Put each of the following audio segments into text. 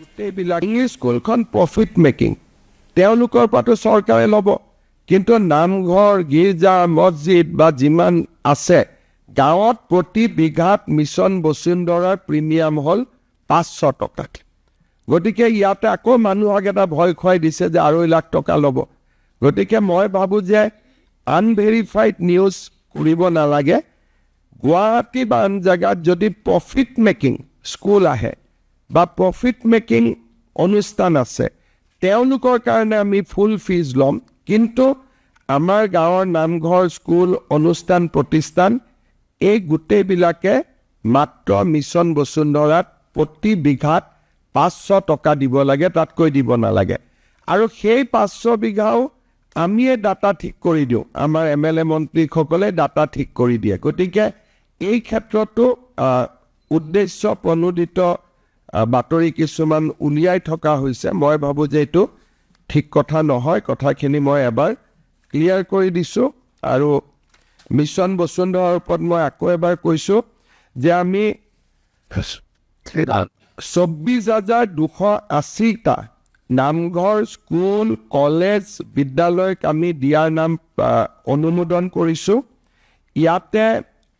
গোটেইবিলাক ইংলিছ স্কুলখন profit making তেওঁলোকৰ পৰাতো চৰকাৰে ল'ব কিন্তু নামঘৰ গীৰ্জা মছজিদ বা যিমান আছে গাঁৱত প্ৰতি বিঘাত মিছন বসুন্ধৰাৰ প্ৰিমিয়াম হ'ল 500 টকা গতিকে ইয়াতে আকৌ মানুহক এটা ভয় খুৱাই দিছে যে 2.5 লাখ টকা ল'ব গতিকে মই ভাবো যে আনভেৰিফাইড নিউজ কৰিব নালাগে গুৱাহাটী বা আন জায়গাত যদি প্ৰফিট মেকিং স্কুল আহে বা প্ৰফিট মেকিং অনুষ্ঠান আছে তেওঁলোকৰ কাৰণে আমি ফুল ফিজ ল'ম কিন্তু আমাৰ গাঁৱৰ নামঘৰ স্কুল অনুষ্ঠান প্ৰতিষ্ঠান এই গোটেইবিলাকে মাত্ৰ মিছন বসুন্ধৰাত প্ৰতি বিঘাত 500 টকা দিব লাগে তাতকৈ দিব নালাগে আৰু সেই 500 বিঘাও আমি ডাটা ঠিক কৰি দিওঁ আমাৰ এমএলএ মন্ত্ৰীসকলে ডাটা ঠিক কৰি দিয়ে গতিকে এই ক্ষেত্ৰতো উদ্দেশ্য প্ৰণোদিত বাতৰি কিছুমান উলিয়াই থকা হৈছে মই ভাবো যে এইটো ঠিক কথা নহয় কথাখিনি মই এবাৰ ক্লিয়াৰ কৰি দিছো আৰু মিছন বসুন্ধৰাৰ ওপৰত মই আকৌ এবাৰ কৈছো যে আমি 24,280টা নামঘৰ স্কুল কলেজ বিদ্যালয়ক আমি দিয়াৰ নাম অনুমোদন কৰিছো ইয়াতে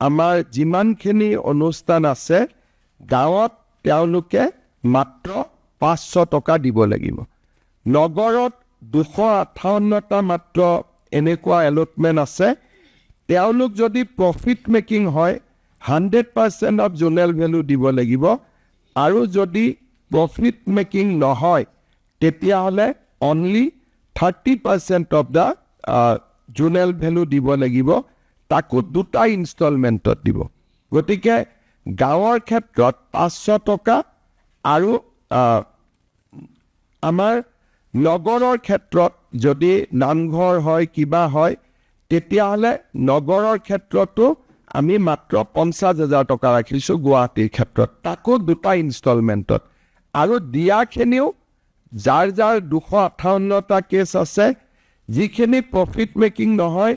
আমাৰ যিমানখিনি অনুষ্ঠান আছে গাঁৱত তেওঁলোকে মাত্ৰ 500 টকা দিব লাগিব নগৰত 258টা মাত্ৰ এনেকুৱা এলটমেন্ট আছে তেওঁলোক যদি প্ৰফিট মেকিং হয় 100% অফ জোনেল ভ্যালু দিব লাগিব আৰু যদি প্ৰফিট মেকিং নহয় তেতিয়াহলে only 30% of the zonal value দিব লাগিব তাকো দুটা ইনষ্টলমেন্টত দিব গতিকে গাঁৱৰ ক্ষেত্ৰত 500 টকা আৰু আমাৰ নগৰৰ ক্ষেত্ৰত যদি নামঘৰ হয় কিবা হয় তেতিয়াহলে নগৰৰ ক্ষেত্ৰতো আমি মাত্ৰ 50,000 টকা ৰাখিছো গুৱাহাটীৰ ক্ষেত্ৰত তাকো দুটা ইনষ্টলমেন্টত আৰু দিয়াখিনিও যাৰ 258টা কেছ আছে যিখিনি প্ৰফিট মেকিং নহয়